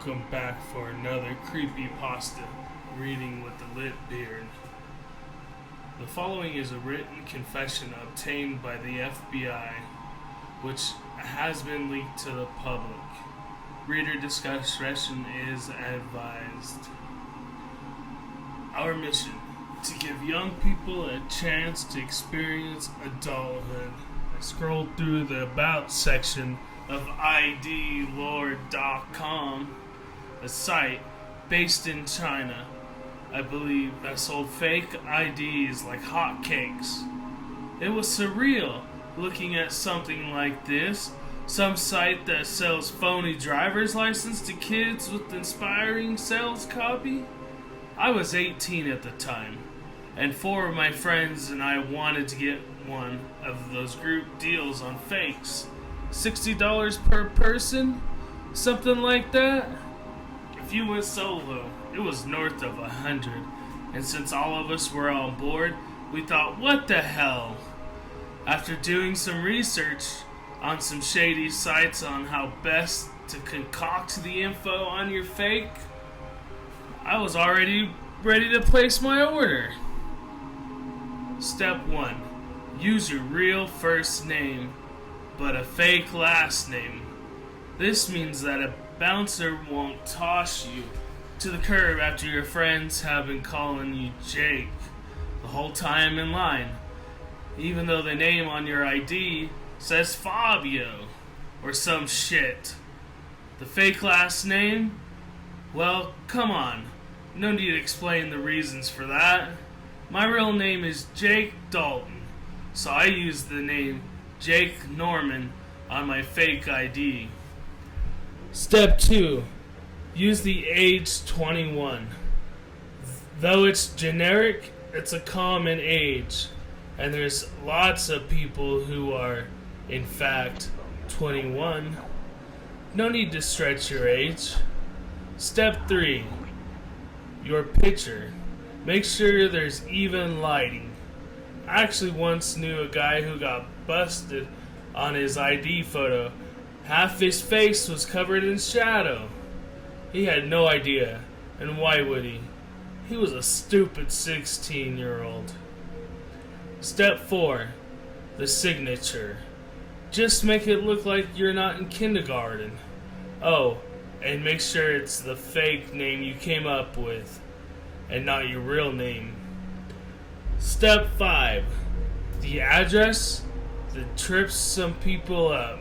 Welcome back for another Creepypasta reading with the lit beard. The following is a written confession obtained by the FBI, which has been leaked to the public. Reader discretion is advised. Our mission: to give young people a chance to experience adulthood. I scrolled through the About section of idlord.com, a site based in China, I believe, that sold fake IDs like hotcakes. It was surreal looking at something like this. Some site that sells phony driver's license to kids with inspiring sales copy. I was 18 at the time, and 4 of my friends and I wanted to get one of those group deals on fakes. $60 per person? Something like that? If you went solo, it was north of 100. And since all of us were on board, we thought, what the hell? After doing some research on some shady sites on how best to concoct the info on your fake, I was already ready to place my order. Step 1. Use your real first name, but a fake last name. This means that a bouncer won't toss you to the curb after your friends have been calling you Jake the whole time in line, even though the name on your ID says Fabio or some shit. The fake last name? Well, come on. No need to explain the reasons for that. My real name is Jake Dalton, so I use the name Jake Norman on my fake ID. Step 2. Use the age 21. Though it's generic, it's a common age, and there's lots of people who are, in fact, 21. No need to stretch your age. Step 3. Your picture. Make sure there's even lighting. I actually once knew a guy who got busted on his ID photo. Half his face was covered in shadow. He had no idea, and why would he? He was a stupid 16-year-old. Step 4. The signature. Just make it look like you're not in kindergarten. Oh, and make sure it's the fake name you came up with, and not your real name. Step 5. The address that trips some people up.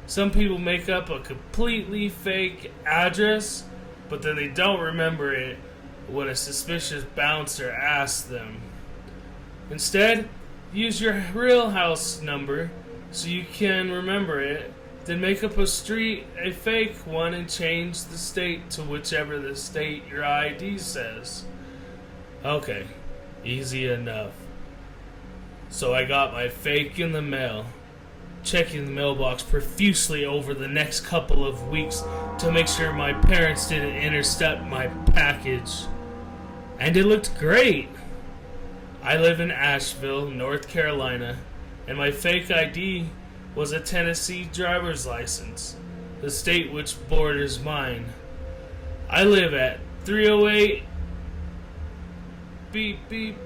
Some people make up a completely fake address, but then they don't remember it when a suspicious bouncer asks them. Instead, use your real house number so you can remember it. Then make up a street, a fake one, and change the state to whichever the state your ID says. Okay, easy enough. So I got my fake in the mail, checking the mailbox profusely over the next couple of weeks to make sure my parents didn't intercept my package. And it looked great. I live in Asheville, North Carolina, and my fake ID was a Tennessee driver's license, the state which borders mine. I live at 308 beep beep.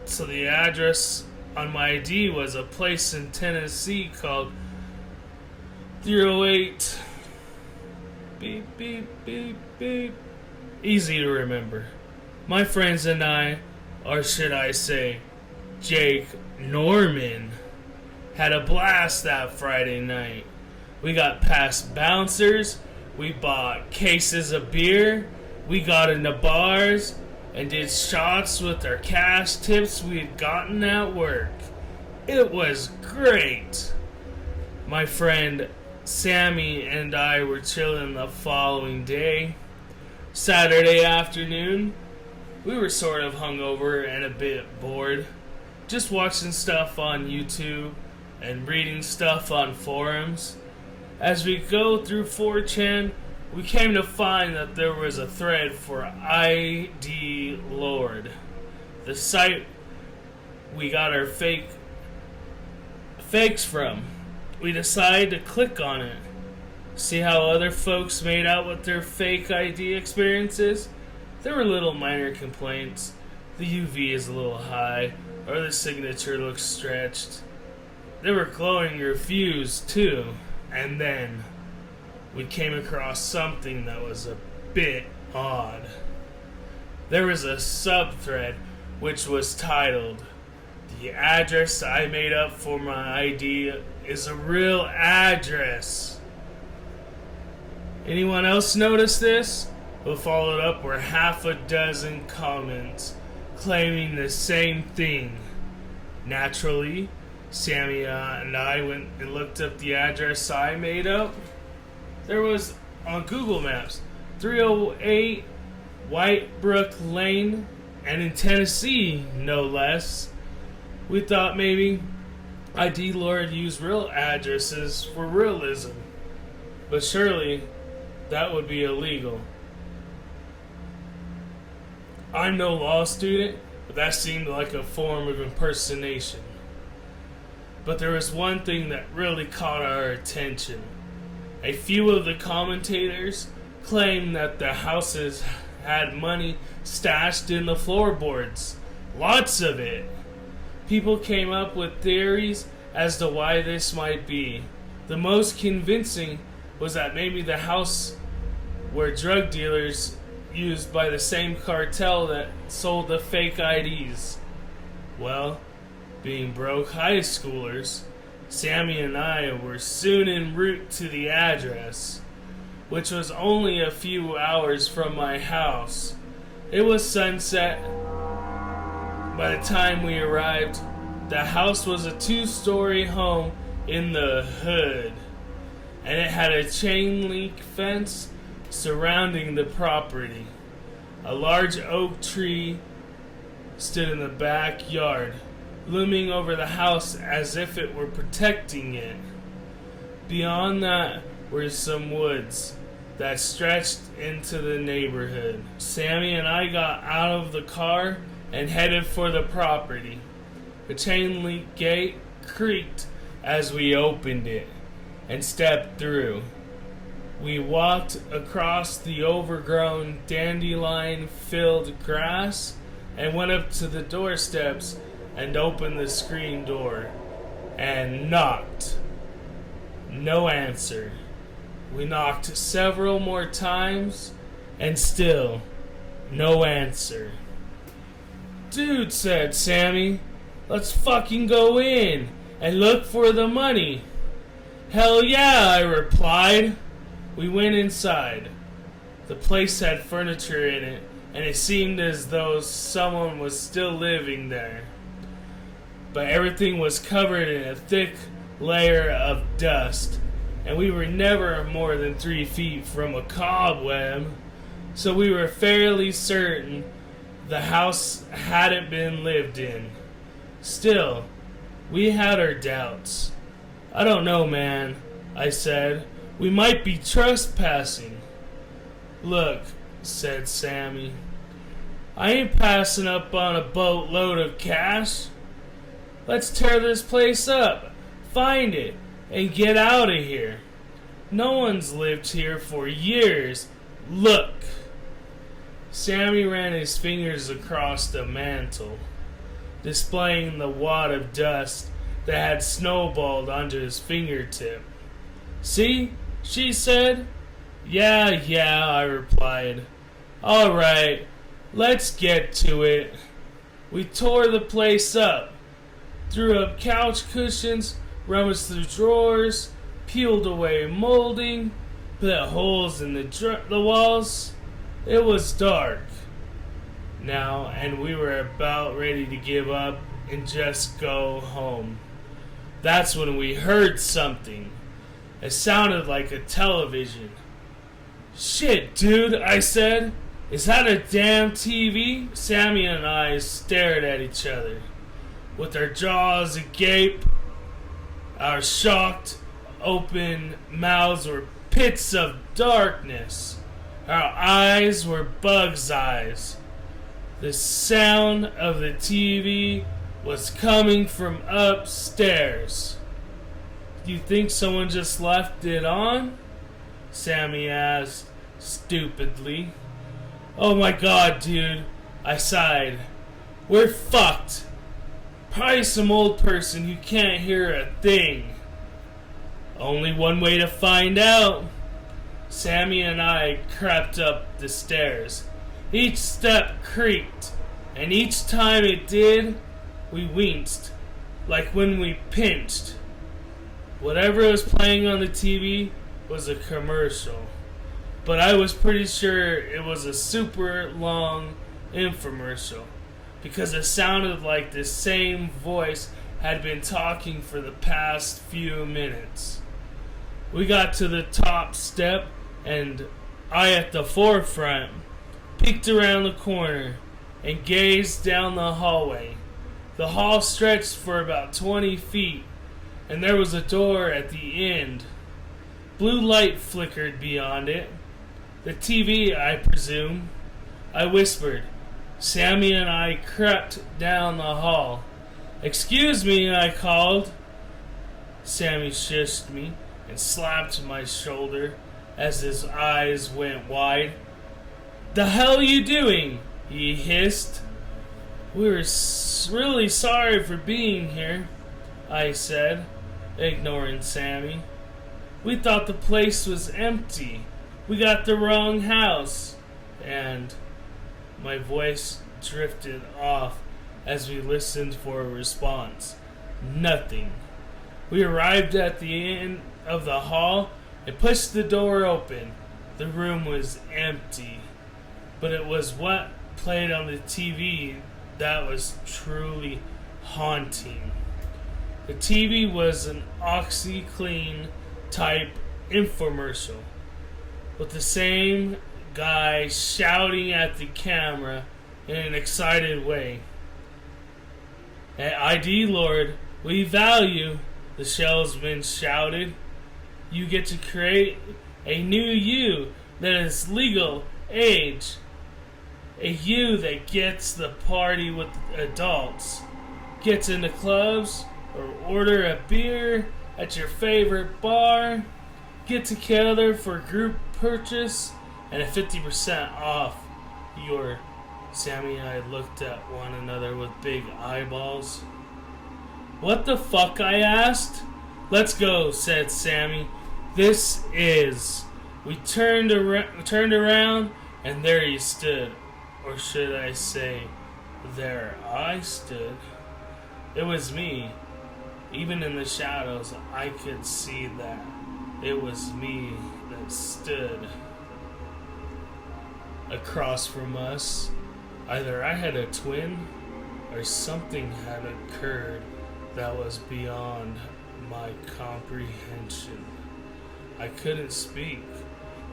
So the address on my ID was a place in Tennessee called 308 beep beep beep beep. Easy to remember. My friends and I, or should I say Jake Norman, had a blast that Friday night. We got past bouncers, we bought cases of beer, we got into bars, and did shots with our cash tips we had gotten at work. It was great. My friend Sammy and I were chilling the following day. Saturday afternoon, we were sort of hungover and a bit bored, just watching stuff on YouTube and reading stuff on forums. As we go through 4chan, we came to find that there was a thread for ID Lord, the site we got our fakes from. We decided to click on it. See how other folks made out with their fake ID experiences? There were little minor complaints. The UV is a little high, or the signature looks stretched. There were glowing reviews, too. And then we came across something that was a bit odd. There was a subthread which was titled, "The address I made up for my ID is a real address." Anyone else notice this? What followed up were half a dozen comments claiming the same thing. Naturally, Sammy and I went and looked up the address I made up. There was, on Google Maps, 308 Whitebrook Lane, and in Tennessee, no less. We thought maybe ID Lord used real addresses for realism, but surely that would be illegal. I'm no law student, but that seemed like a form of impersonation. But there was one thing that really caught our attention. A few of the commentators claimed that the houses had money stashed in the floorboards. Lots of it. People came up with theories as to why this might be. The most convincing was that maybe the house were drug dealers used by the same cartel that sold the fake IDs. Well, being broke high schoolers, Sammy and I were soon en route to the address, which was only a few hours from my house. It was sunset. By the time we arrived, the house was a 2-story home in the hood, and it had a chain link fence surrounding the property. A large oak tree stood in the backyard, looming over the house as if it were protecting it. Beyond that were some woods that stretched into the neighborhood. Sammy and I got out of the car and headed for the property. The chain link gate creaked as we opened it and stepped through. We walked across the overgrown dandelion-filled grass and went up to the doorsteps and opened the screen door and knocked. No answer. We knocked several more times and still no answer. "Dude," said Sammy, "let's fucking go in and look for the money." "Hell yeah," I replied. We went inside. The place had furniture in it, and it seemed as though someone was still living there. But everything was covered in a thick layer of dust, and we were never more than 3 feet from a cobweb, so we were fairly certain the house hadn't been lived in. Still, we had our doubts. "I don't know, man," I said. "We might be trespassing." "Look," said Sammy, "I ain't passing up on a boatload of cash. Let's tear this place up, find it, and get out of here. No one's lived here for years. Look." Sammy ran his fingers across the mantel, displaying the wad of dust that had snowballed onto his fingertip. "See?" she said. Yeah, I replied. "All right, let's get to it." We tore the place up, threw up couch cushions, rummaged through drawers, peeled away molding, put holes in the walls. It was dark now, and we were about ready to give up and just go home. That's when we heard something. It sounded like a television. "Shit, dude," I said. "Is that a damn TV?" Sammy and I stared at each other, with our jaws agape. Our shocked, open mouths were pits of darkness. Our eyes were bug's eyes. The sound of the TV was coming from upstairs. "Do you think someone just left it on?" Sammy asked stupidly. Oh my god, dude, I sighed. We're fucked. Probably some old person who can't hear a thing. Only one way to find out. Sammy and I crept up the stairs. Each step creaked, and each time it did, we winced, like when we pinched. Whatever was playing on the TV was a commercial, but I was pretty sure it was a super long infomercial, because it sounded like the same voice had been talking for the past few minutes. We got to the top step, and I at the forefront peeked around the corner and gazed down the hallway. The hall stretched for about 20 feet, and there was a door at the end. Blue light flickered beyond it. The TV, I presume. I whispered. Sammy and I crept down the hall. Excuse me, I called. Sammy shushed me and slapped my shoulder as his eyes went wide. The hell are you doing? He hissed. We were really sorry for being here, I said, ignoring Sammy. We thought the place was empty. We got the wrong house. And my voice drifted off as we listened for a response. Nothing. We arrived at the end of the hall and pushed the door open. The room was empty, but it was what played on the TV that was truly haunting. The TV was an OxyClean type infomercial with the same guy shouting at the camera in an excited way. At ID Lord, we value, the salesman shouted. You get to create a new you that is legal age. A you that gets the party with adults, gets into clubs, or order a beer at your favorite bar, get together for a group purchase, and a 50% off your... Sammy and I looked at one another with big eyeballs. What the fuck, I asked. Let's go, said Sammy. This is... We turned around, and there he stood. Or should I say, there I stood. It was me. Even in the shadows, I could see that it was me that stood across from us. Either I had a twin, or something had occurred that was beyond my comprehension. I couldn't speak.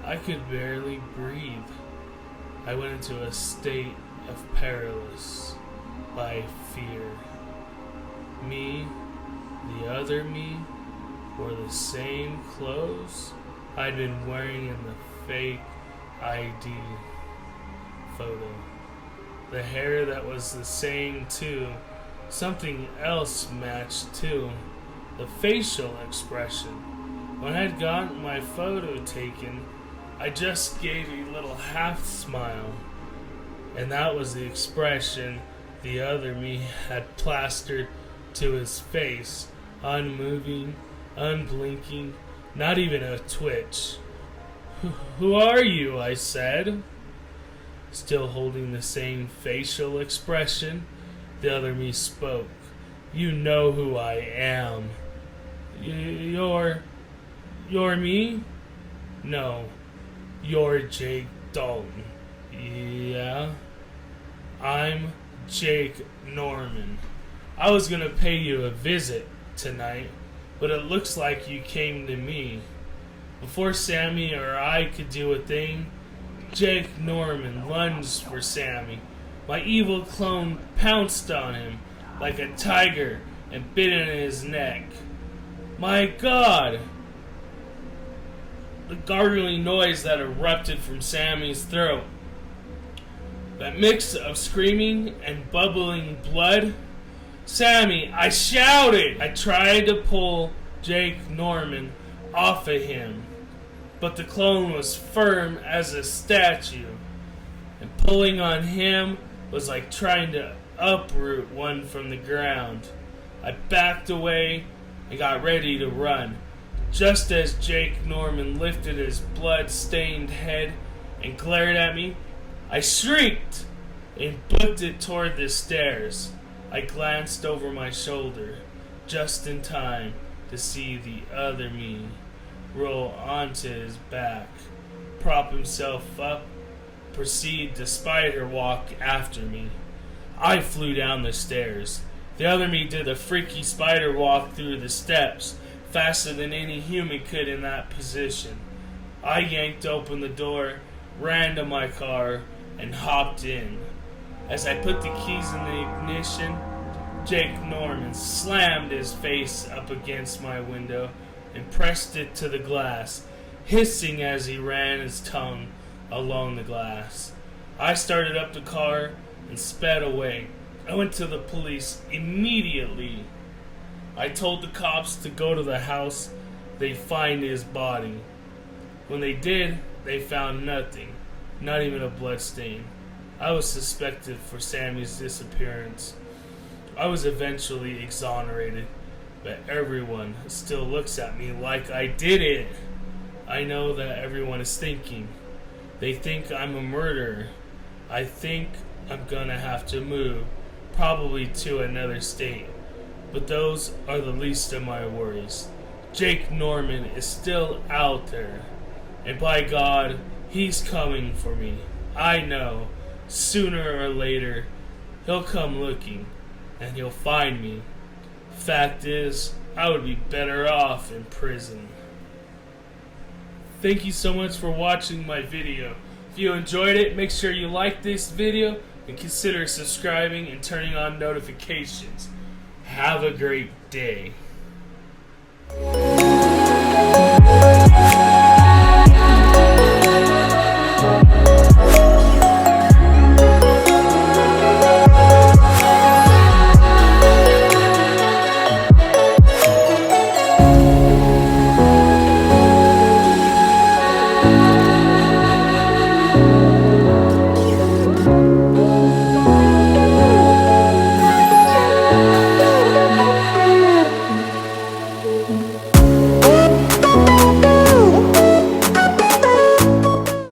I could barely breathe. I went into a state of paralysis by fear. Me, the other me, wore the same clothes I'd been wearing in the fake ID photo. The hair that was the same too. Something else matched too. The facial expression. When I'd gotten my photo taken, I just gave a little half smile. And that was the expression the other me had plastered to his face. Unmoving, unblinking, not even a twitch. Who are you? I said. Still holding the same facial expression, the other me spoke. You know who I am. You're me? No. You're Jake Dalton. Yeah? I'm Jake Norman. I was gonna pay you a visit tonight, but it looks like you came to me. Before Sammy or I could do a thing, Jake Norman lunged for Sammy. My evil clone pounced on him like a tiger and bit into his neck. My God! The gargling noise that erupted from Sammy's throat. That mix of screaming and bubbling blood. Sammy, I shouted! I tried to pull Jake Norman off of him. but the clone was firm as a statue, and pulling on him was like trying to uproot one from the ground. I backed away and got ready to run. Just as Jake Norman lifted his blood-stained head and glared at me, I shrieked and booked it toward the stairs. I glanced over my shoulder, just in time to see the other me roll onto his back, prop himself up, proceed to spider walk after me. I flew down the stairs. The other me did a freaky spider walk through the steps, faster than any human could in that position. I yanked open the door, ran to my car, and hopped in. As I put the keys in the ignition, Jake Norman slammed his face up against my window and pressed it to the glass, hissing as he ran his tongue along the glass. I started up the car and sped away. I went to the police immediately. I told the cops to go to the house. They'd find his body. When they did, they found nothing, not even a blood stain. I was suspected for Sammy's disappearance. I was eventually exonerated, but everyone still looks at me like I did it. I know that everyone is thinking. They think I'm a murderer. I think I'm gonna have to move, probably to another state. But those are the least of my worries. Jake Norman is still out there, and by God, he's coming for me. I know, sooner or later, he'll come looking, and he'll find me. Fact is, I would be better off in prison. Thank you so much for watching my video. If you enjoyed it, make sure you like this video and consider subscribing and turning on notifications. Have a great day.